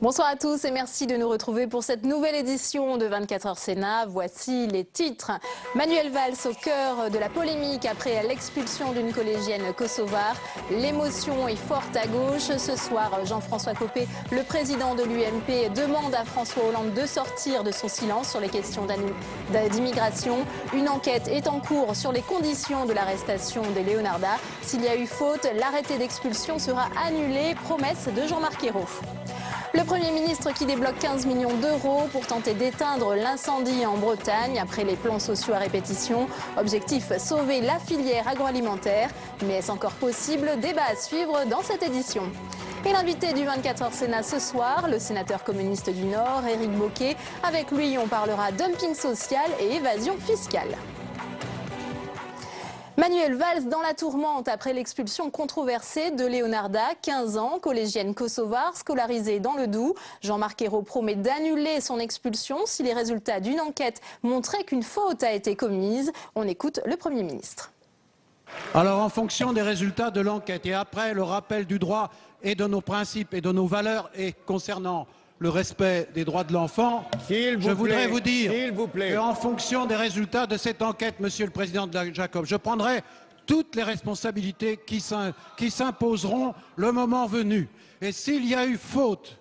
Bonsoir à tous et merci de nous retrouver pour cette nouvelle édition de 24h Sénat. Voici les titres. Manuel Valls au cœur de la polémique après l'expulsion d'une collégienne kosovare. L'émotion est forte à gauche. Ce soir, Jean-François Copé, le président de l'UMP, demande à François Hollande de sortir de son silence sur les questions d'immigration. Une enquête est en cours sur les conditions de l'arrestation de Leonarda. S'il y a eu faute, l'arrêté d'expulsion sera annulé. Promesse de Jean-Marc Ayrault. Le Premier ministre qui débloque 15 millions d'euros pour tenter d'éteindre l'incendie en Bretagne après les plans sociaux à répétition. Objectif, sauver la filière agroalimentaire. Mais est-ce encore possible? Débat à suivre dans cette édition. Et l'invité du 24h Sénat ce soir, le sénateur communiste du Nord, Éric Bocquet. Avec lui, on parlera dumping social et évasion fiscale. Manuel Valls dans la tourmente après l'expulsion controversée de Leonarda, 15 ans, collégienne kosovare, scolarisée dans le Doubs. Jean-Marc Ayrault promet d'annuler son expulsion si les résultats d'une enquête montraient qu'une faute a été commise. On écoute le Premier ministre. Alors en fonction des résultats de l'enquête et après le rappel du droit et de nos principes et de nos valeurs et concernant le respect des droits de l'enfant, je voudrais vous dire qu'en fonction des résultats de cette enquête, Monsieur le Président de la Jacob, je prendrai toutes les responsabilités qui s'imposeront le moment venu. Et s'il y a eu faute,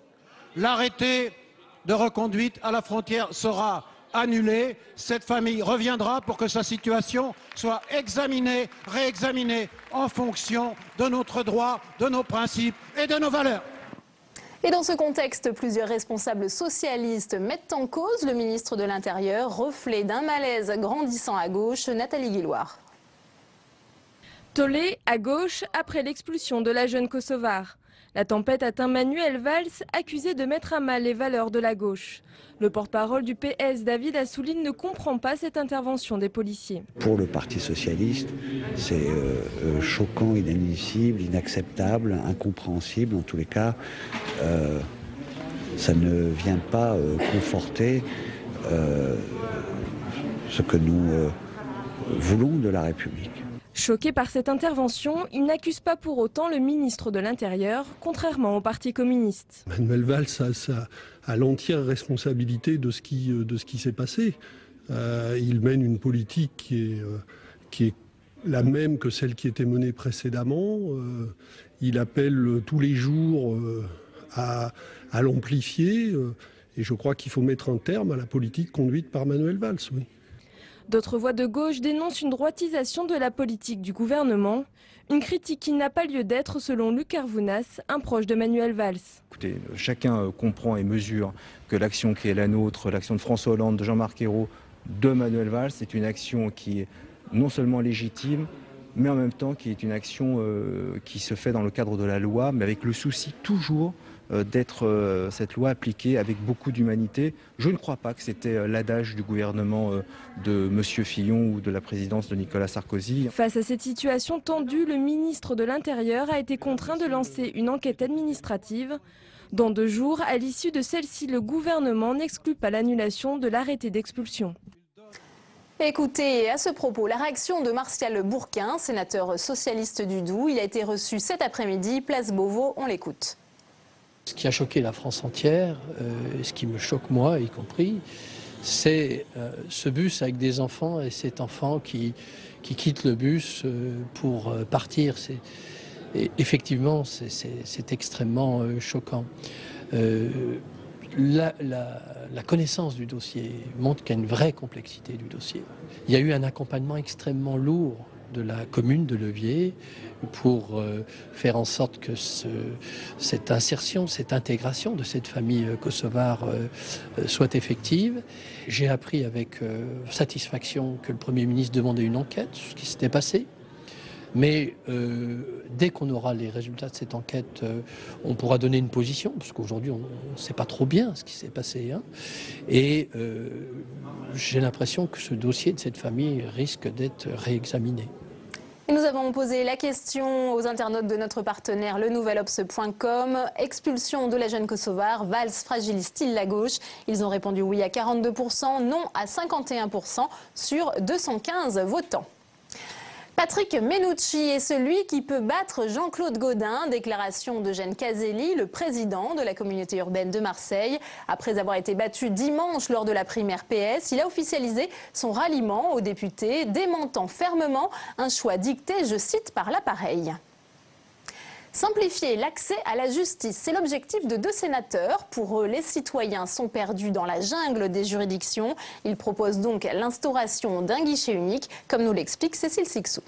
l'arrêté de reconduite à la frontière sera annulé. Cette famille reviendra pour que sa situation soit examinée, réexaminée en fonction de notre droit, de nos principes et de nos valeurs. Et dans ce contexte, plusieurs responsables socialistes mettent en cause le ministre de l'Intérieur, reflet d'un malaise grandissant à gauche, Nathalie Guilloire. Tollé à gauche après l'expulsion de la jeune kosovare. La tempête atteint Manuel Valls, accusé de mettre à mal les valeurs de la gauche. Le porte-parole du PS, David Assouline, ne comprend pas cette intervention des policiers. Pour le Parti socialiste, c'est choquant, inadmissible, inacceptable, incompréhensible. En tous les cas, ça ne vient pas conforter ce que nous voulons de la République. Choqué par cette intervention, il n'accuse pas pour autant le ministre de l'Intérieur, contrairement au Parti communiste. Manuel Valls a l'entière responsabilité de ce qui s'est passé. Il mène une politique qui est la même que celle qui était menée précédemment. Il appelle tous les jours à l'amplifier. Et je crois qu'il faut mettre un terme à la politique conduite par Manuel Valls. Oui. D'autres voix de gauche dénoncent une droitisation de la politique du gouvernement. Une critique qui n'a pas lieu d'être selon Luc Arvounas, un proche de Manuel Valls. Écoutez, chacun comprend et mesure que l'action qui est la nôtre, l'action de François Hollande, de Jean-Marc Ayrault, de Manuel Valls, c'est une action qui est non seulement légitime, mais en même temps qui est une action qui se fait dans le cadre de la loi, mais avec le souci toujours d'être cette loi appliquée avec beaucoup d'humanité. Je ne crois pas que c'était l'adage du gouvernement de M. Fillon ou de la présidence de Nicolas Sarkozy. Face à cette situation tendue, le ministre de l'Intérieur a été contraint de lancer une enquête administrative. Dans 2 jours, à l'issue de celle-ci, le gouvernement n'exclut pas l'annulation de l'arrêté d'expulsion. Écoutez à ce propos la réaction de Martial Bourquin, sénateur socialiste du Doubs. Il a été reçu cet après-midi, place Beauvau, on l'écoute. Ce qui a choqué la France entière, ce qui me choque moi y compris, c'est ce bus avec des enfants et cet enfant qui quitte le bus pour partir. Effectivement, c'est extrêmement choquant. La connaissance du dossier montre qu'il y a une vraie complexité du dossier. Il y a eu un accompagnement extrêmement lourd de la commune de Levier pour faire en sorte que cette insertion, cette intégration de cette famille kosovare soit effective. J'ai appris avec satisfaction que le Premier ministre demandait une enquête sur ce qui s'était passé. Mais dès qu'on aura les résultats de cette enquête, on pourra donner une position, parce qu'aujourd'hui on ne sait pas trop bien ce qui s'est passé. Hein. Et j'ai l'impression que ce dossier de cette famille risque d'être réexaminé. Et nous avons posé la question aux internautes de notre partenaire lenouvelobs.com. Expulsion de la jeune Kosovare, Valls fragilise-t-il la gauche? Ils ont répondu oui à 42%, non à 51% sur 215 votants. Patrick Mennucci est celui qui peut battre Jean-Claude Gaudin. Déclaration d'Eugène Caselli, le président de la communauté urbaine de Marseille. Après avoir été battu dimanche lors de la primaire PS, il a officialisé son ralliement aux députés, démentant fermement un choix dicté, je cite, par l'appareil. Simplifier l'accès à la justice, c'est l'objectif de 2 sénateurs. Pour eux, les citoyens sont perdus dans la jungle des juridictions. Ils proposent donc l'instauration d'un guichet unique, comme nous l'explique Cécile Sixou.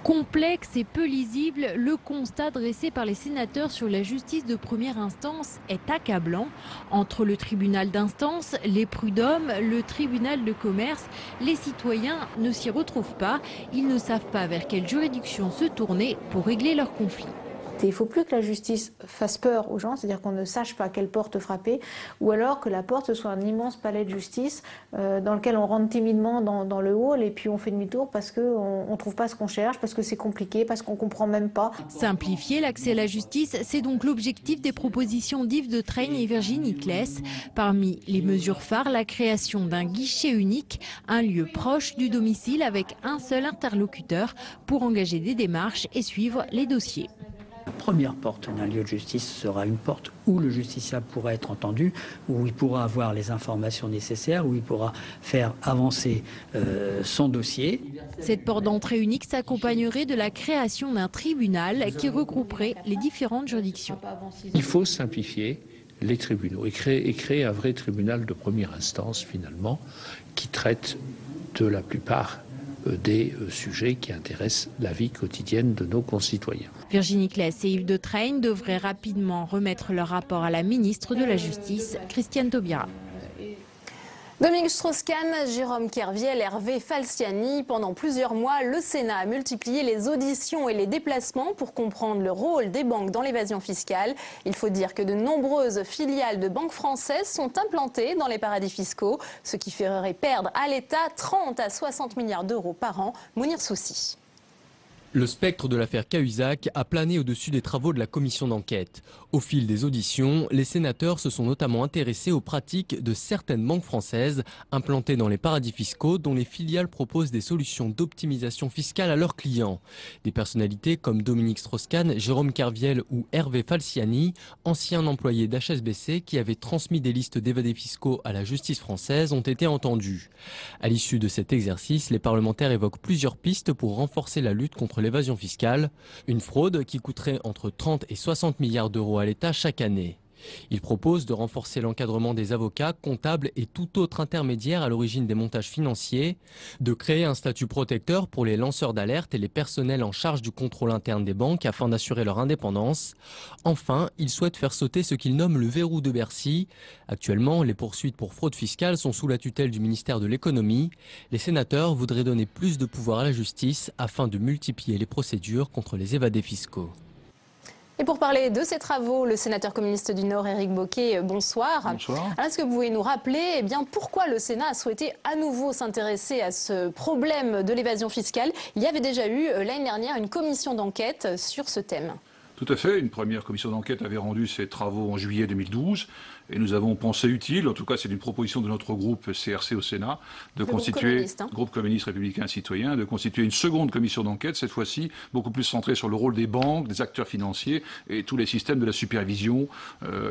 Complexe et peu lisible, le constat dressé par les sénateurs sur la justice de première instance est accablant. Entre le tribunal d'instance, les prud'hommes, le tribunal de commerce, les citoyens ne s'y retrouvent pas. Ils ne savent pas vers quelle juridiction se tourner pour régler leurs conflits. Il ne faut plus que la justice fasse peur aux gens, c'est-à-dire qu'on ne sache pas quelle porte frapper, ou alors que la porte ce soit un immense palais de justice dans lequel on rentre timidement dans le hall et puis on fait demi-tour parce qu'on ne trouve pas ce qu'on cherche, parce que c'est compliqué, parce qu'on ne comprend même pas. Simplifier l'accès à la justice, c'est donc l'objectif des propositions d'Yves de Treyne et Virginie Claes. Parmi les mesures phares, la création d'un guichet unique, un lieu proche du domicile avec un seul interlocuteur pour engager des démarches et suivre les dossiers. La première porte d'un lieu de justice sera une porte où le justiciable pourra être entendu, où il pourra avoir les informations nécessaires, où il pourra faire avancer son dossier. Cette porte d'entrée unique s'accompagnerait de la création d'un tribunal qui regrouperait les différentes juridictions. Il faut simplifier les tribunaux et créer un vrai tribunal de première instance finalement qui traite de la plupart des sujets qui intéressent la vie quotidienne de nos concitoyens. Virginie Claes et Yves de Treyne devraient rapidement remettre leur rapport à la ministre de la Justice, Christiane Taubira. Dominique Strauss-Kahn, Jérôme Kerviel, Hervé Falciani. Pendant plusieurs mois, le Sénat a multiplié les auditions et les déplacements pour comprendre le rôle des banques dans l'évasion fiscale. Il faut dire que de nombreuses filiales de banques françaises sont implantées dans les paradis fiscaux, ce qui ferait perdre à l'État 30 à 60 milliards d'euros par an. Mounir Soussi. Le spectre de l'affaire Cahuzac a plané au-dessus des travaux de la commission d'enquête. Au fil des auditions, les sénateurs se sont notamment intéressés aux pratiques de certaines banques françaises implantées dans les paradis fiscaux dont les filiales proposent des solutions d'optimisation fiscale à leurs clients. Des personnalités comme Dominique Strauss-Kahn, Jérôme Kerviel ou Hervé Falciani, anciens employés d'HSBC qui avaient transmis des listes d'évadés fiscaux à la justice française, ont été entendus. À l'issue de cet exercice, les parlementaires évoquent plusieurs pistes pour renforcer la lutte contre l'évasion fiscale, une fraude qui coûterait entre 30 et 60 milliards d'euros à l'État chaque année. Il propose de renforcer l'encadrement des avocats, comptables et tout autre intermédiaire à l'origine des montages financiers, de créer un statut protecteur pour les lanceurs d'alerte et les personnels en charge du contrôle interne des banques afin d'assurer leur indépendance. Enfin, il souhaite faire sauter ce qu'il nomme le verrou de Bercy. Actuellement, les poursuites pour fraude fiscale sont sous la tutelle du ministère de l'économie. Les sénateurs voudraient donner plus de pouvoir à la justice afin de multiplier les procédures contre les évadés fiscaux. Et pour parler de ces travaux, le sénateur communiste du Nord, Éric Bocquet, bonsoir. Bonsoir. Est-ce que vous pouvez nous rappeler pourquoi le Sénat a souhaité à nouveau s'intéresser à ce problème de l'évasion fiscale? Il y avait déjà eu l'année dernière une commission d'enquête sur ce thème. Tout à fait. Une première commission d'enquête avait rendu ses travaux en juillet 2012. Et nous avons pensé utile, en tout cas c'est une proposition de notre groupe CRC au Sénat, de constituer, groupe communiste républicain citoyen, de constituer une seconde commission d'enquête, cette fois-ci beaucoup plus centrée sur le rôle des banques, des acteurs financiers et tous les systèmes de la supervision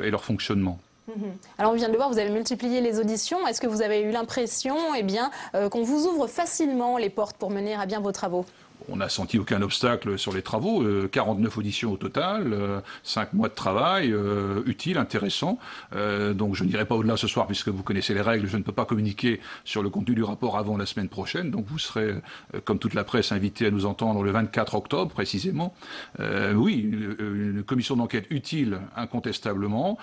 et leur fonctionnement. Alors on vient de le voir, vous avez multiplié les auditions. Est-ce que vous avez eu l'impression qu'on vous ouvre facilement les portes pour mener à bien vos travaux ? On n'a senti aucun obstacle sur les travaux, 49 auditions au total, 5 mois de travail, utile, intéressant. Donc je n'irai pas au-delà ce soir puisque vous connaissez les règles, je ne peux pas communiquer sur le contenu du rapport avant la semaine prochaine. Donc vous serez, comme toute la presse, invité à nous entendre le 24 octobre précisément. Oui, une commission d'enquête utile, incontestablement,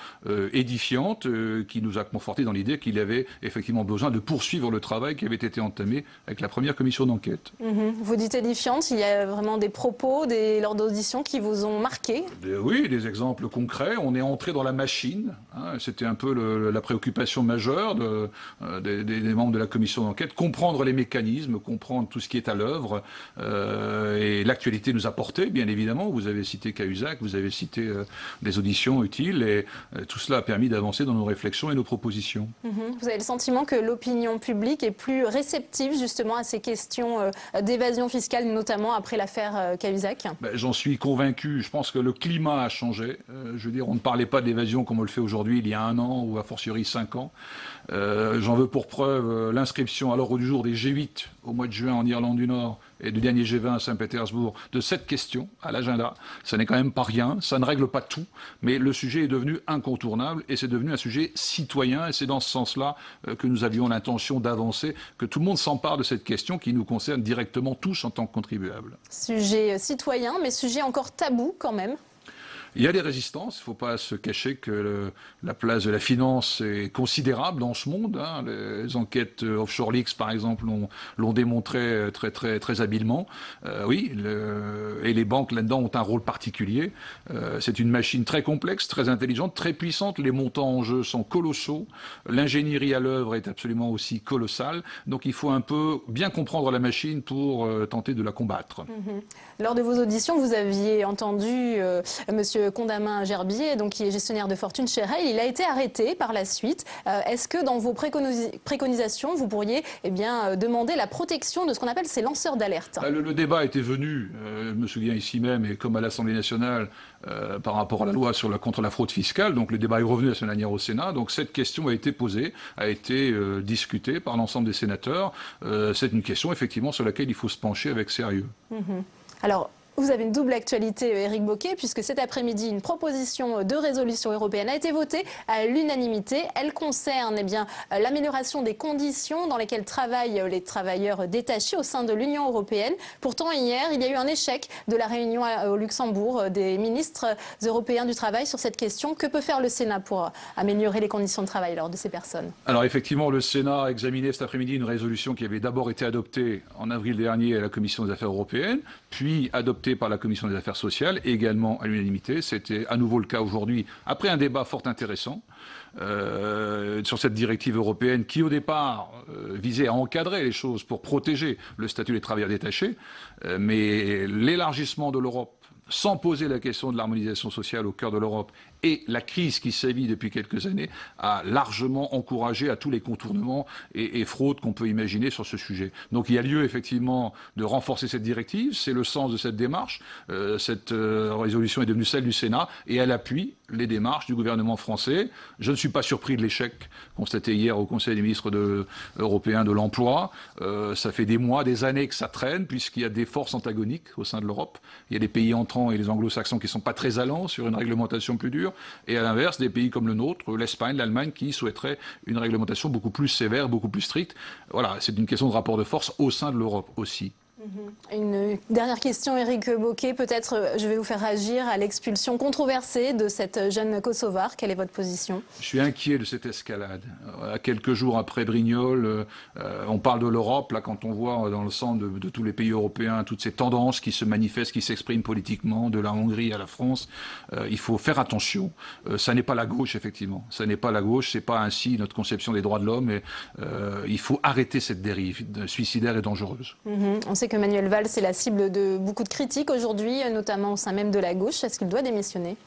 édifiante, qui nous a conforté dans l'idée qu'il y avait effectivement besoin de poursuivre le travail qui avait été entamé avec la première commission d'enquête. Vous dites édifiante. édifiantes? Il y a vraiment des propos lors d'auditions qui vous ont marqué? Oui, des exemples concrets. On est entré dans la machine. Hein, c'était un peu la préoccupation majeure des membres de la commission d'enquête. Comprendre les mécanismes, comprendre tout ce qui est à l'œuvre. Et l'actualité nous a porté, bien évidemment. Vous avez cité Cahuzac, vous avez cité des auditions utiles. Et tout cela a permis d'avancer dans nos réflexions et nos propositions. Vous avez le sentiment que l'opinion publique est plus réceptive justement à ces questions d'évasion fiscale, notamment après l'affaire Cahuzac? J'en suis convaincu. Je pense que le climat a changé. Je veux dire, on ne parlait pas d'évasion comme on le fait aujourd'hui il y a 1 an ou a fortiori 5 ans. J'en veux pour preuve l'inscription à l'ordre du jour des G8 au mois de juin en Irlande du Nord et du dernier G20 à Saint-Pétersbourg de cette question à l'agenda. Ça n'est quand même pas rien, ça ne règle pas tout, mais le sujet est devenu incontournable et c'est devenu un sujet citoyen et c'est dans ce sens-là que nous avions l'intention d'avancer, que tout le monde s'empare de cette question qui nous concerne directement tous en tant que contribuables. Sujet citoyen, mais sujet encore tabou quand même. Il y a des résistances, il ne faut pas se cacher que la place de la finance est considérable dans ce monde. Hein. Les enquêtes Offshore Leaks, par exemple, l'ont démontré très habilement. Oui, et les banques là-dedans ont un rôle particulier. C'est une machine très complexe, très intelligente, très puissante. Les montants en jeu sont colossaux. L'ingénierie à l'œuvre est absolument aussi colossale. Donc il faut un peu bien comprendre la machine pour tenter de la combattre. Lors de vos auditions, vous aviez entendu Monsieur Condamin-Gerbier, donc qui est gestionnaire de fortune chez Rail. Il a été arrêté par la suite. Est-ce que dans vos préconisations, vous pourriez demander la protection de ce qu'on appelle ces lanceurs d'alerte? Le débat était venu, je me souviens ici même, et comme à l'Assemblée nationale, par rapport à la loi contre la fraude fiscale. Donc le débat est revenu la semaine dernière au Sénat. Donc cette question a été posée, a été discutée par l'ensemble des sénateurs. C'est une question, effectivement, sur laquelle il faut se pencher avec sérieux. Alors, vous avez une double actualité, Éric Bocquet, puisque cet après-midi, une proposition de résolution européenne a été votée à l'unanimité. Elle concerne l'amélioration des conditions dans lesquelles travaillent les travailleurs détachés au sein de l'Union européenne. Pourtant, hier, il y a eu un échec de la réunion au Luxembourg des ministres européens du travail sur cette question. Que peut faire le Sénat pour améliorer les conditions de travail de ces personnes? Alors effectivement, le Sénat a examiné cet après-midi une résolution qui avait d'abord été adoptée en avril dernier à la Commission des affaires européennes, puis adoptée par la Commission des affaires sociales, également à l'unanimité. C'était à nouveau le cas aujourd'hui, après un débat fort intéressant sur cette directive européenne qui, au départ, visait à encadrer les choses pour protéger le statut des travailleurs détachés. Mais l'élargissement de l'Europe, sans poser la question de l'harmonisation sociale au cœur de l'Europe, et la crise qui sévit depuis quelques années a largement encouragé à tous les contournements et fraudes qu'on peut imaginer sur ce sujet. Donc il y a lieu effectivement de renforcer cette directive, c'est le sens de cette démarche. Cette résolution est devenue celle du Sénat et elle appuie les démarches du gouvernement français. Je ne suis pas surpris de l'échec constaté hier au Conseil des ministres européens de l'emploi. Ça fait des mois, des années que ça traîne puisqu'il y a des forces antagoniques au sein de l'Europe. Il y a des pays entrants et les anglo-saxons qui ne sont pas très allants sur une réglementation plus dure. Et à l'inverse, des pays comme le nôtre, l'Espagne, l'Allemagne, qui souhaiteraient une réglementation beaucoup plus sévère, beaucoup plus stricte. Voilà, c'est une question de rapport de force au sein de l'Europe aussi. Une dernière question, Éric Bocquet. Peut-être je vais vous faire réagir à l'expulsion controversée de cette jeune Kosovare. Quelle est votre position? Je suis inquiet de cette escalade. À quelques jours après Brignoles, on parle de l'Europe. Là, quand on voit dans le centre de tous les pays européens toutes ces tendances qui se manifestent, qui s'expriment politiquement, de la Hongrie à la France, il faut faire attention. Ça n'est pas la gauche, effectivement. Ça n'est pas la gauche. C'est pas ainsi notre conception des droits de l'homme. Et il faut arrêter cette dérive suicidaire et dangereuse. On sait que Manuel Valls est la cible de beaucoup de critiques aujourd'hui, notamment au sein même de la gauche. Est-ce qu'il doit démissionner?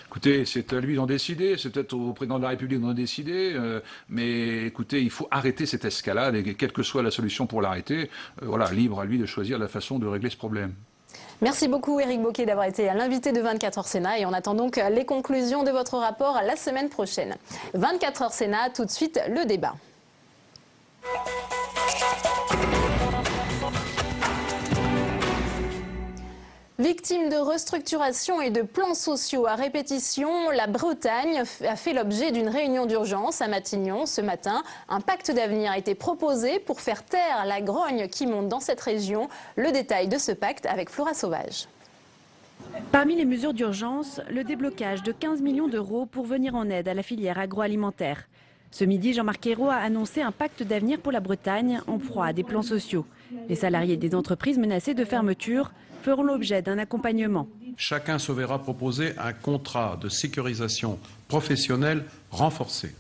Écoutez, c'est à lui d'en décider, c'est peut-être au président de la République d'en décider, mais écoutez, il faut arrêter cette escalade et quelle que soit la solution pour l'arrêter, voilà, libre à lui de choisir la façon de régler ce problème. Merci beaucoup Éric Bocquet d'avoir été l'invité de 24 heures Sénat et on attend donc les conclusions de votre rapport la semaine prochaine. 24 heures Sénat, tout de suite le débat. Victime de restructuration et de plans sociaux à répétition, la Bretagne a fait l'objet d'une réunion d'urgence à Matignon ce matin. Un pacte d'avenir a été proposé pour faire taire la grogne qui monte dans cette région. Le détail de ce pacte avec Flora Sauvage. Parmi les mesures d'urgence, le déblocage de 15 millions d'euros pour venir en aide à la filière agroalimentaire. Ce midi, Jean-Marc Ayrault a annoncé un pacte d'avenir pour la Bretagne en proie à des plans sociaux. Les salariés des entreprises menacées de fermeture feront l'objet d'un accompagnement. Chacun se verra proposer un contrat de sécurisation professionnelle renforcé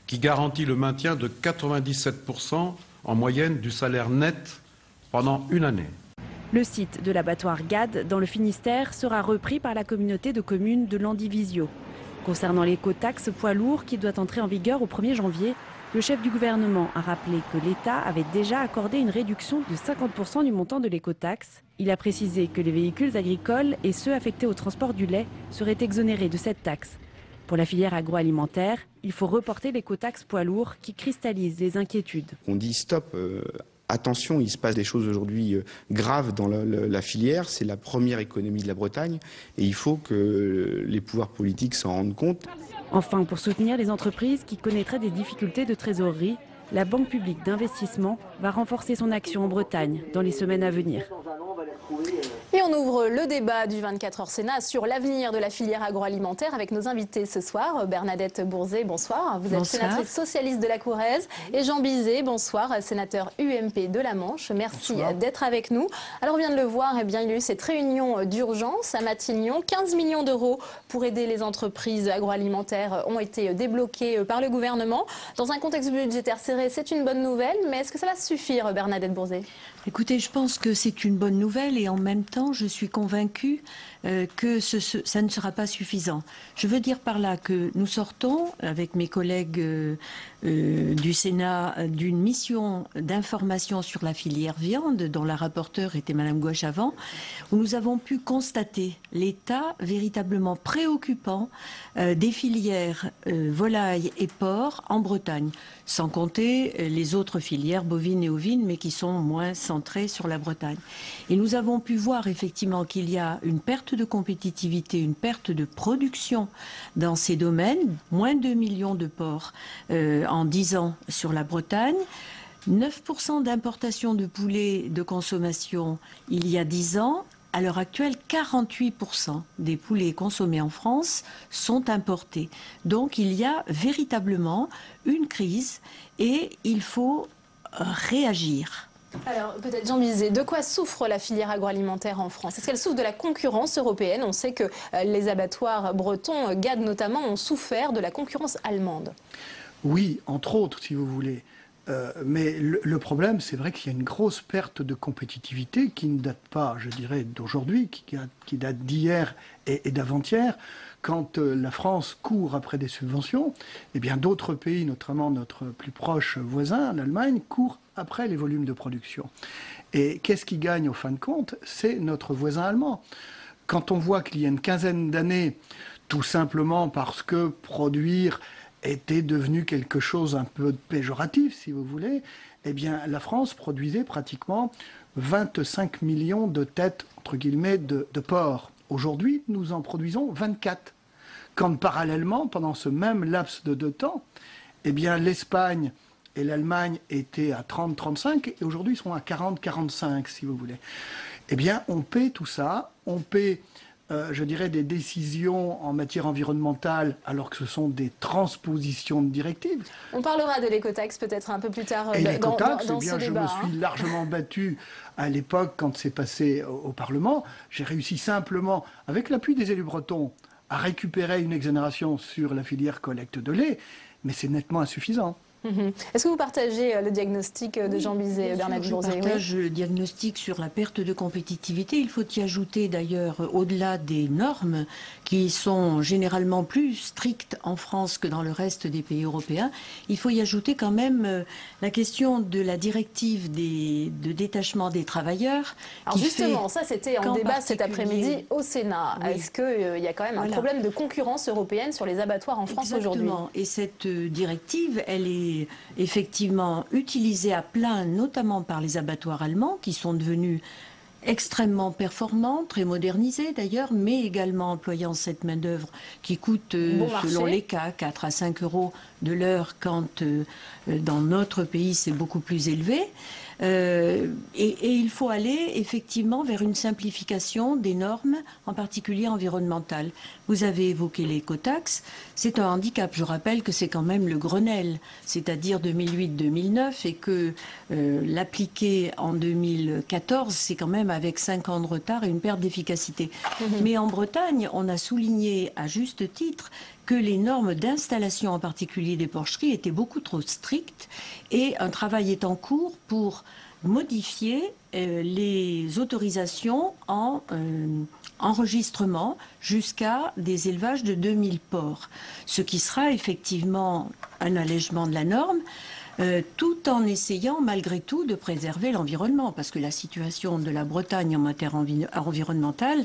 qui garantit le maintien de 97% en moyenne du salaire net pendant une année. Le site de l'abattoir GAD dans le Finistère sera repris par la communauté de communes de Landivisiau. Concernant l'écotaxe poids lourd qui doit entrer en vigueur au 1er janvier, le chef du gouvernement a rappelé que l'État avait déjà accordé une réduction de 50% du montant de l'écotaxe. Il a précisé que les véhicules agricoles et ceux affectés au transport du lait seraient exonérés de cette taxe. Pour la filière agroalimentaire, il faut reporter l'écotaxe poids lourd qui cristallise les inquiétudes. On dit stop. Attention, il se passe des choses aujourd'hui graves dans la filière. C'est la première économie de la Bretagne et il faut que les pouvoirs politiques s'en rendent compte. Enfin, pour soutenir les entreprises qui connaîtraient des difficultés de trésorerie, la Banque publique d'investissement va renforcer son action en Bretagne dans les semaines à venir. Et on ouvre le débat du 24h Sénat sur l'avenir de la filière agroalimentaire avec nos invités ce soir. Bernadette Bourzé, bonsoir. Vous êtes sénatrice socialiste de la Corrèze. Et Jean Bizet, bonsoir, sénateur UMP de la Manche. Merci d'être avec nous. Alors on vient de le voir, eh bien, il y a eu cette réunion d'urgence à Matignon. 15 millions d'euros pour aider les entreprises agroalimentaires ont été débloqués par le gouvernement. Dans un contexte budgétaire serré, c'est une bonne nouvelle. Mais est-ce que ça va suffire, Bernadette Bourzé? Écoutez, je pense que c'est une bonne nouvelle et en même temps, je suis convaincue que ça ne sera pas suffisant. Je veux dire par là que nous sortons, avec mes collègues du Sénat, d'une mission d'information sur la filière viande, dont la rapporteure était Madame Gouache avant, où nous avons pu constater l'état véritablement préoccupant des filières volailles et porcs en Bretagne, sans compter les autres filières bovines et ovines, mais qui sont moins centrées sur la Bretagne. Et nous avons pu voir effectivement qu'il y a une perte de compétitivité, une perte de production dans ces domaines, moins de 2 millions de porcs en 10 ans sur la Bretagne, 9% d'importation de poulet de consommation il y a 10 ans. À l'heure actuelle, 48% des poulets consommés en France sont importés. Donc il y a véritablement une crise et il faut réagir. Alors, peut-être Jean Bizet, de quoi souffre la filière agroalimentaire en France? Est-ce qu'elle souffre de la concurrence européenne? On sait que les abattoirs bretons, GAD notamment, ont souffert de la concurrence allemande. Oui, entre autres, si vous voulez. Mais le problème, c'est vrai qu'il y a une grosse perte de compétitivité qui ne date pas, je dirais, d'aujourd'hui, qui date d'hier et d'avant-hier. Quand la France court après des subventions, eh bien d'autres pays, notamment notre plus proche voisin, l'Allemagne, courent après les volumes de production. Et qu'est-ce qui gagne au fin de compte? C'est notre voisin allemand. Quand on voit qu'il y a une quinzaine d'années, tout simplement parce que produire était devenu quelque chose un peu péjoratif, si vous voulez, eh bien la France produisait pratiquement 25 millions de têtes, entre guillemets, de porcs. Aujourd'hui, nous en produisons 24. Quand parallèlement, pendant ce même laps de temps, eh bien l'Espagne et l'Allemagne étaient à 30-35 et aujourd'hui ils sont à 40-45, si vous voulez. Eh bien, on paie tout ça, on paie, je dirais, des décisions en matière environnementale alors que ce sont des transpositions de directives. On parlera de l'écotaxe peut-être un peu plus tard et dans ce débat. Je me suis largement battu à l'époque quand c'est passé au Parlement. J'ai réussi simplement, avec l'appui des élus bretons, à récupérer une exonération sur la filière collecte de lait, mais c'est nettement insuffisant. Est-ce que vous partagez le diagnostic de Jean Bizet, Bernadette Bourzé? Je partage le diagnostic sur la perte de compétitivité. Il faut y ajouter d'ailleurs, au-delà des normes qui sont généralement plus strictes en France que dans le reste des pays européens, il faut y ajouter quand même la question de la directive de détachement des travailleurs. Alors justement, ça c'était en débat cet après-midi au Sénat. Oui. Est-ce qu'il y a quand même un problème de concurrence européenne sur les abattoirs en France aujourd'hui? Exactement. Et cette directive, elle est effectivement utilisée à plein, notamment par les abattoirs allemands, qui sont devenus extrêmement performants, très modernisés d'ailleurs, mais également employant cette main-d'œuvre qui coûte, selon les cas, 4 à 5 euros de l'heure, quand dans notre pays c'est beaucoup plus élevé. Et il faut aller effectivement vers une simplification des normes, en particulier environnementales. Vous avez évoqué l'écotaxe, c'est un handicap. Je rappelle que c'est quand même le Grenelle, c'est-à-dire 2008-2009, et que l'appliquer en 2014, c'est quand même avec 5 ans de retard et une perte d'efficacité. Mais en Bretagne, on a souligné à juste titre que les normes d'installation, en particulier des porcheries, étaient beaucoup trop strictes, et un travail est en cours pour modifier les autorisations en enregistrement jusqu'à des élevages de 2000 porcs, ce qui sera effectivement un allègement de la norme, tout en essayant malgré tout de préserver l'environnement, parce que la situation de la Bretagne en matière environnementale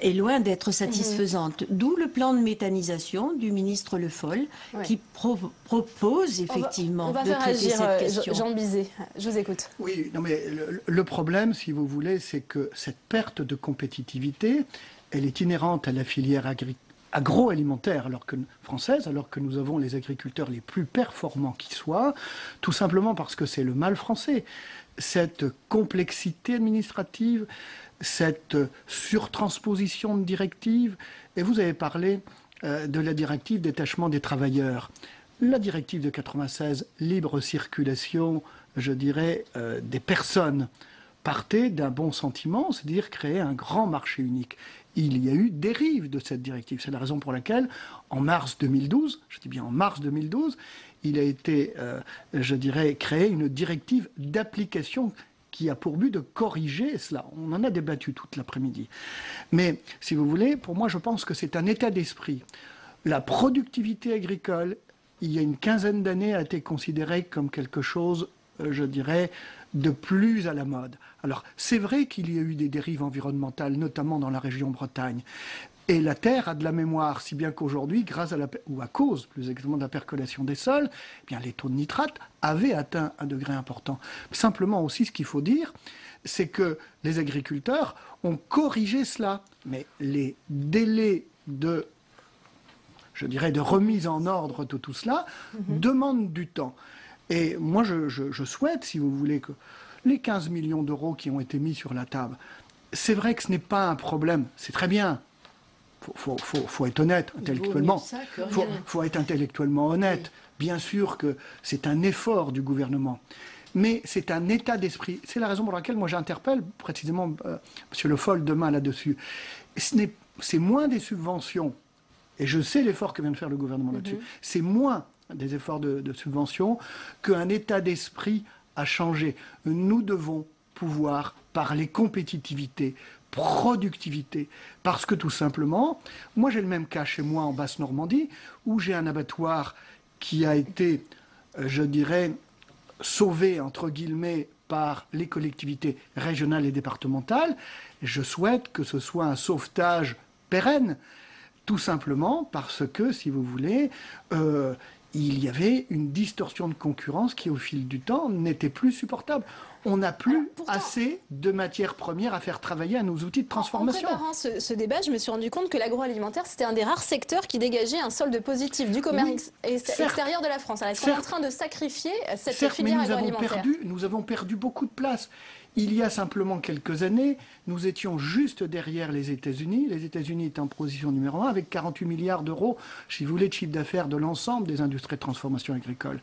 est loin d'être satisfaisante. D'où le plan de méthanisation du ministre Le Foll, qui propose effectivement de traiter cette question. Jean Bizet, je vous écoute. Oui, non mais le problème, si vous voulez, c'est que cette perte de compétitivité, elle est inhérente à la filière agroalimentaire française, alors que nous avons les agriculteurs les plus performants qui soient, tout simplement parce que c'est le mal français. Cette complexité administrative, cette surtransposition de directives, et vous avez parlé de la directive détachement des travailleurs. La directive de 96, libre circulation, je dirais, des personnes, partait d'un bon sentiment, c'est-à-dire créer un grand marché unique. Il y a eu dérive de cette directive. C'est la raison pour laquelle, en mars 2012, je dis bien en mars 2012, il a été, je dirais, créé une directive d'application qui a pour but de corriger cela. On en a débattu toute l'après-midi. Mais, si vous voulez, pour moi, je pense que c'est un état d'esprit. La productivité agricole, il y a une quinzaine d'années, a été considérée comme quelque chose, je dirais, de plus à la mode. Alors, c'est vrai qu'il y a eu des dérives environnementales, notamment dans la région Bretagne. Et la terre a de la mémoire, si bien qu'aujourd'hui, grâce à à cause plus exactement de la percolation des sols, eh bien, les taux de nitrate avaient atteint un degré important. Simplement aussi, ce qu'il faut dire, c'est que les agriculteurs ont corrigé cela. Mais les délais de, je dirais, de remise en ordre de tout cela demandent du temps. Et moi, je souhaite, si vous voulez, que les 15 millions d'euros qui ont été mis sur la table, c'est vrai que ce n'est pas un problème, c'est très bien. Faut être honnête intellectuellement. Faut être intellectuellement honnête. Bien sûr que c'est un effort du gouvernement, mais c'est un état d'esprit. C'est la raison pour laquelle moi j'interpelle précisément M. Le Foll demain là-dessus. C'est moins des subventions, et je sais l'effort que vient de faire le gouvernement là-dessus. C'est moins des efforts de subvention qu'un état d'esprit à changer. Nous devons pouvoir parler compétitivité, productivité, parce que tout simplement, moi j'ai le même cas chez moi en Basse-Normandie, où j'ai un abattoir qui a été, je dirais, sauvé, entre guillemets, par les collectivités régionales et départementales. Je souhaite que ce soit un sauvetage pérenne, tout simplement parce que, si vous voulez, il y avait une distorsion de concurrence qui, au fil du temps, n'était plus supportable. On n'a plus assez de matières premières à faire travailler à nos outils de transformation. En préparant ce débat, je me suis rendu compte que l'agroalimentaire, c'était un des rares secteurs qui dégageait un solde positif du commerce extérieur de la France. Alors, est-ce qu'on est en train de sacrifier cette filière agroalimentaire ? Nous avons perdu beaucoup de place. Il y a simplement quelques années, nous étions juste derrière les États-Unis. Les États-Unis étaient en position numéro 1 avec 48 milliards d'euros, si vous voulez, de chiffre d'affaires de l'ensemble des industries de transformation agricole.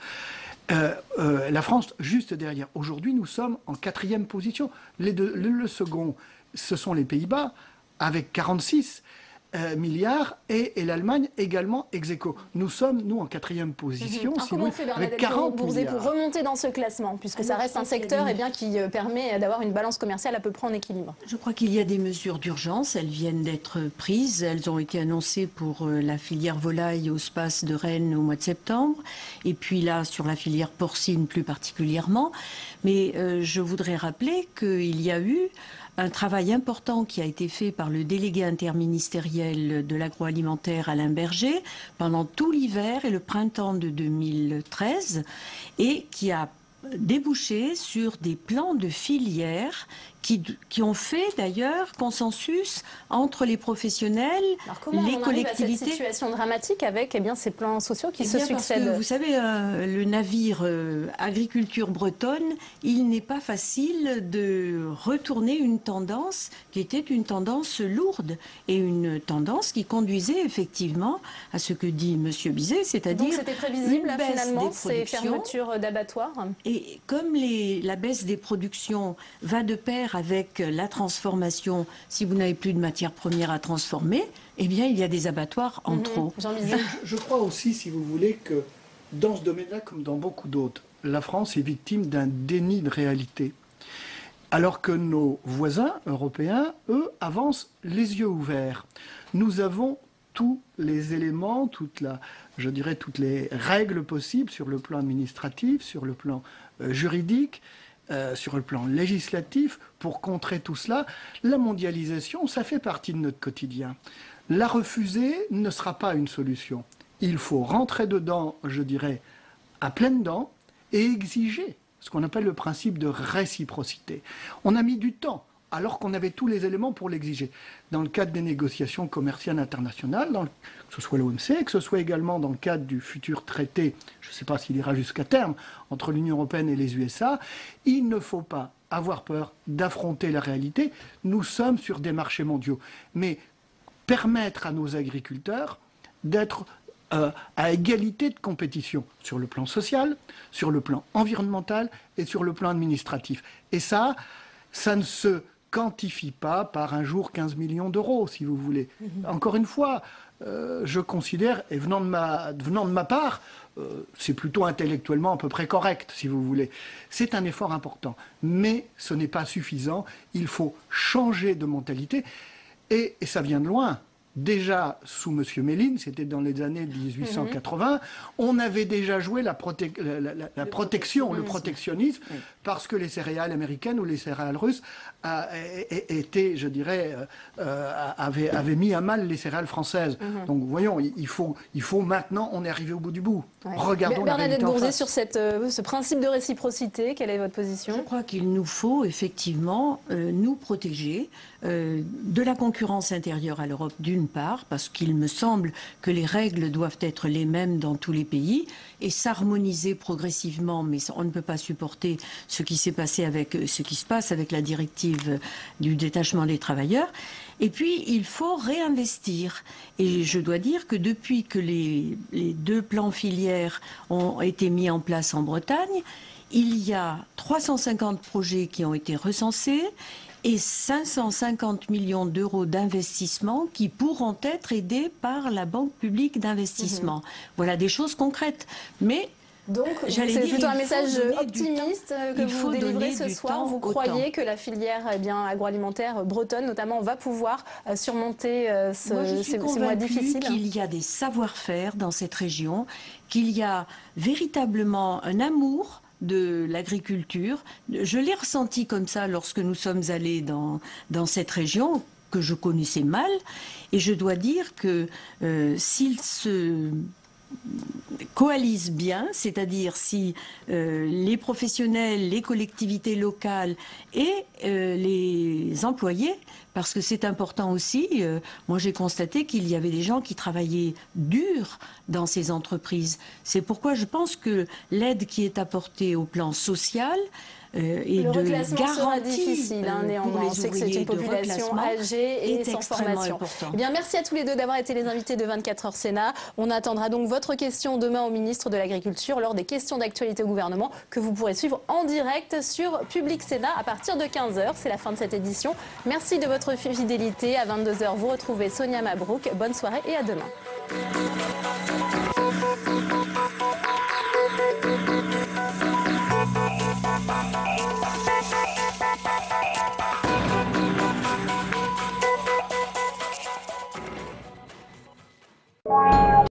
La France, juste derrière. Aujourd'hui, nous sommes en 4e position. Le second, ce sont les Pays-Bas, avec 46 milliards, et l'Allemagne également ex aequo. Nous sommes, nous, en 4e position, si comment on fait, avec 40 milliards. Pour remonter dans ce classement, puisque ça reste un secteur qui permet d'avoir une balance commerciale à peu près en équilibre. Je crois qu'il y a des mesures d'urgence, elles viennent d'être prises, elles ont été annoncées pour la filière volaille au Space de Rennes au mois de septembre, et puis là, sur la filière porcine plus particulièrement. Mais je voudrais rappeler qu'il y a eu un travail important qui a été fait par le délégué interministériel de l'agroalimentaire Alain Berger pendant tout l'hiver et le printemps de 2013 et qui a débouché sur des plans de filière qui ont fait d'ailleurs consensus entre les professionnels, Alors comment les on collectivités. arrive à cette situation dramatique avec ces plans sociaux qui se Parce succèdent? que, vous savez, le navire agriculture bretonne, il n'est pas facile de retourner une tendance qui était une tendance lourde et une tendance qui conduisait effectivement à ce que dit M. Bizet, c'est-à-dire Donc c'était prévisible une baisse finalement des ces productions. fermetures d'abattoirs? Et comme la baisse des productions va de pair avec la transformation, si vous n'avez plus de matières premières à transformer, eh bien il y a des abattoirs en trop. Je crois aussi, si vous voulez, que dans ce domaine-là, comme dans beaucoup d'autres, la France est victime d'un déni de réalité. Alors que nos voisins européens, eux, avancent les yeux ouverts. Nous avons tous les éléments, toutes les règles possibles sur le plan administratif, sur le plan juridique, sur le plan législatif, pour contrer tout cela. La mondialisation, ça fait partie de notre quotidien. La refuser ne sera pas une solution. Il faut rentrer dedans, je dirais, à pleines dents et exiger ce qu'on appelle le principe de réciprocité. On a mis du temps, alors qu'on avait tous les éléments pour l'exiger. Dans le cadre des négociations commerciales internationales, que ce soit l'OMC, que ce soit également dans le cadre du futur traité, je ne sais pas s'il ira jusqu'à terme, entre l'Union européenne et les USA, il ne faut pas avoir peur d'affronter la réalité. Nous sommes sur des marchés mondiaux. Mais permettre à nos agriculteurs d'être à égalité de compétition sur le plan social, sur le plan environnemental et sur le plan administratif. Et ça ne se quantifie pas par un jour 15 millions d'euros, si vous voulez. Encore une fois, je considère, et venant de ma part, c'est plutôt intellectuellement à peu près correct, si vous voulez. C'est un effort important, mais ce n'est pas suffisant. Il faut changer de mentalité, et ça vient de loin. Déjà, sous M. Méline, c'était dans les années 1880, on avait déjà joué le protectionnisme, parce que les céréales américaines ou les céréales russes étaient, je dirais, avaient mis à mal les céréales françaises. Donc, voyons, il faut maintenant, on est arrivé au bout du bout. Ouais. Regardons la réalité en face. Sur ce principe de réciprocité, quelle est votre position? Je crois qu'il nous faut effectivement nous protéger de la concurrence intérieure à l'Europe d'une part, parce qu'il me semble que les règles doivent être les mêmes dans tous les pays et s'harmoniser progressivement, mais on ne peut pas supporter ce qui s'est passé avec ce qui se passe avec la directive du détachement des travailleurs. Et puis, il faut réinvestir. Et je dois dire que depuis que les deux plans filières ont été mis en place en Bretagne, il y a 350 projets qui ont été recensés et 550 millions d'euros d'investissement qui pourront être aidés par la Banque publique d'investissement. Voilà des choses concrètes. Mais donc, c'est plutôt un message optimiste que vous délivrez ce soir. Vous croyez que la filière agroalimentaire bretonne, notamment, va pouvoir surmonter ces mois difficiles? Qu'il y a des savoir-faire dans cette région, qu'il y a véritablement un amour de l'agriculture. Je l'ai ressenti comme ça lorsque nous sommes allés dans cette région que je connaissais mal. Et je dois dire que s'ils se coalisent bien, c'est-à-dire si les professionnels, les collectivités locales et les employés, parce que c'est important aussi, moi j'ai constaté qu'il y avait des gens qui travaillaient dur dans ces entreprises. C'est pourquoi je pense que l'aide qui est apportée au plan social et le de reclassement sera garantie difficile, néanmoins. On sait que c'est une population âgée et sans formation. Eh bien, merci à tous les deux d'avoir été les invités de 24h Sénat. On attendra donc votre question demain au ministre de l'Agriculture lors des questions d'actualité au gouvernement que vous pourrez suivre en direct sur Public Sénat à partir de 15h. C'est la fin de cette édition. Merci de votre fidélité. À 22h, vous retrouvez Sonia Mabrouk. Bonne soirée et à demain.